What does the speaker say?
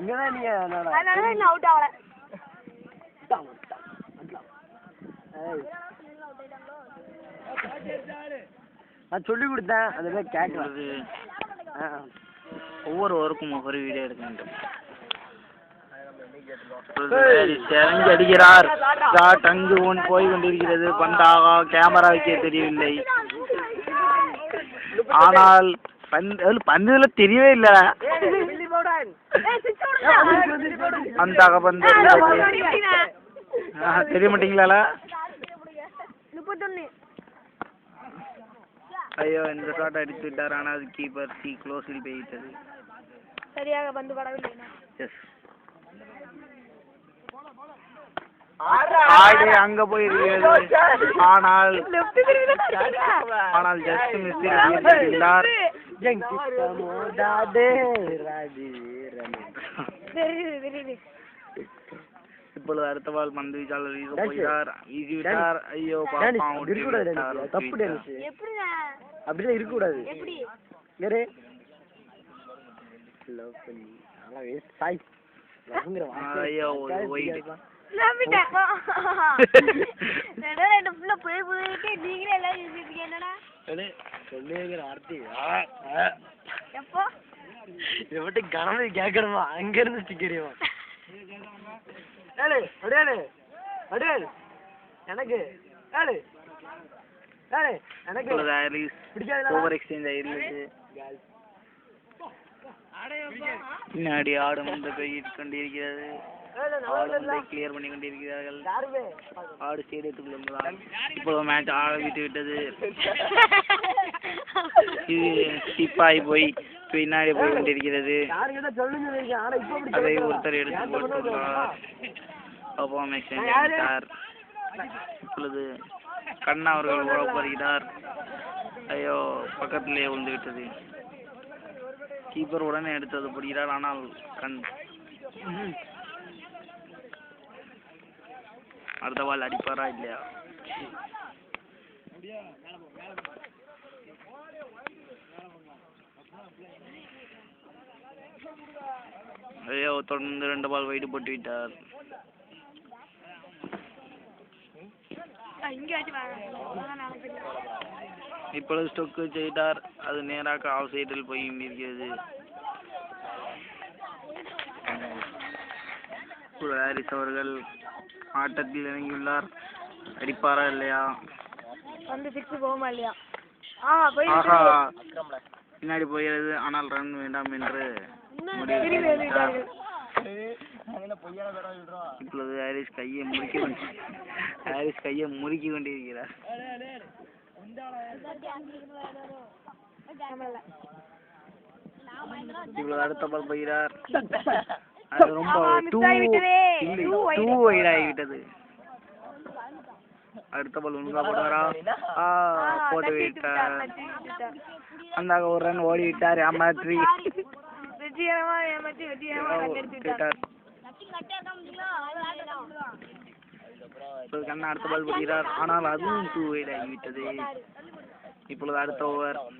இங்கதான் நீங்க அதனால இன்னும் அவுட் ஆகல. நான் சொல்லி கொடுத்தேன் அந்த மாதிரி கேட்கல. ஒவ்வொரு ஓவருக்கும் ஒவ்வொரு வீடியோ எடுக்க இறங்கி அடிக்கிறார். ஷாட் அங்கு போய் கொண்டிருக்கிறது. பந்தாக கேமரா வைக்க தெரியவில்லை. ஆனால் பந்துல தெரியவே இல்லை. பந்தாக பந்து தெரிய மாட்டீங்களா? ஐயோ, இந்த ஷாட் அடித்து விட்டார். ஆனால் அது கீப்பர் க்ளோஸில் போய்விட்டது. சரியாக பந்து படவில்லை. எஸ், ஆடு அங்க போயிருக்கிறது. ஆனால் ஜஸ்ட் மிஸ் இருந்தார். இப்பொழுது அடுத்த பால் பந்து வீச்சாளர் வீச போகிறார். வீசி விட்டார். ஐயோ, தப்பு. அப்படிலாம் இருக்க கூடாது. ஐயோ, கனவு கேட்கணுமா? அங்க இருந்து ஸ்டிக்கரியுமா? எனக்கு ஓவர் எக்ஸ்சேஞ்ச் ஆயிருந்தது. பின்னாடி ஆடு வந்து போய்கிட்டு கொண்டிருக்கிறது. கிளியர் பண்ணி கொண்டிருக்கிறார்கள். ஆடு ஸ்டேடியத்துக்குள்ள இருந்ததால் இப்போ மேட்ச் ஆட விட்டு விட்டது. இது சிப்பாய் போய் பின்னாடி போய் கொண்டிருக்கிறது. அதை ஒருத்தர் எடுத்து போட்டுள்ளார். இப்பொழுது கண்ணா அவர்கள் ஓட போகிறார். ஐயோ, பக்கத்திலே விழுந்து விட்டது. கீப்பர் உடனே எடுத்தது போடுகிறார். ஆனால் கண் அடுத்த பால் அடிப்பாரா இல்லையா? ஐயோ, தொடர்ந்து 2 பால் வைடு போட்டு விட்டார். இப்பொழுது ஸ்டோக்கு செய்தார். அது நேராக ஆஃப் சைடில் போய் இருக்கிறது. ஹாரிஸ் அவர்கள் ஆட்டத்தில் இறங்கியுள்ளார். அடிப்பாரா இல்லையா? பின்னாடி போகிறது. ஆனால் ரன் வேண்டாம் என்று இப்பொழுது ஹாரிஸ் கையை முறுக்கி கொண்டிருக்கிறார். இப்பொழுது அடுத்த பால் போகிறார். அது ரொம்ப டூ வைட் ஆகிவிட்டது. அடுத்த பால் ஒழுங்கா போடுவாரா? போட்டு விட்டார். அந்த ஒரு ரன் ஓடி விட்டார். ஏமாற்றி கண்ணா அடுத்த பால் போடுகிறார். ஆனால் அதுவும் 2 வைட் ஆகிவிட்டது. இப்பொழுது அடுத்த ஓவர்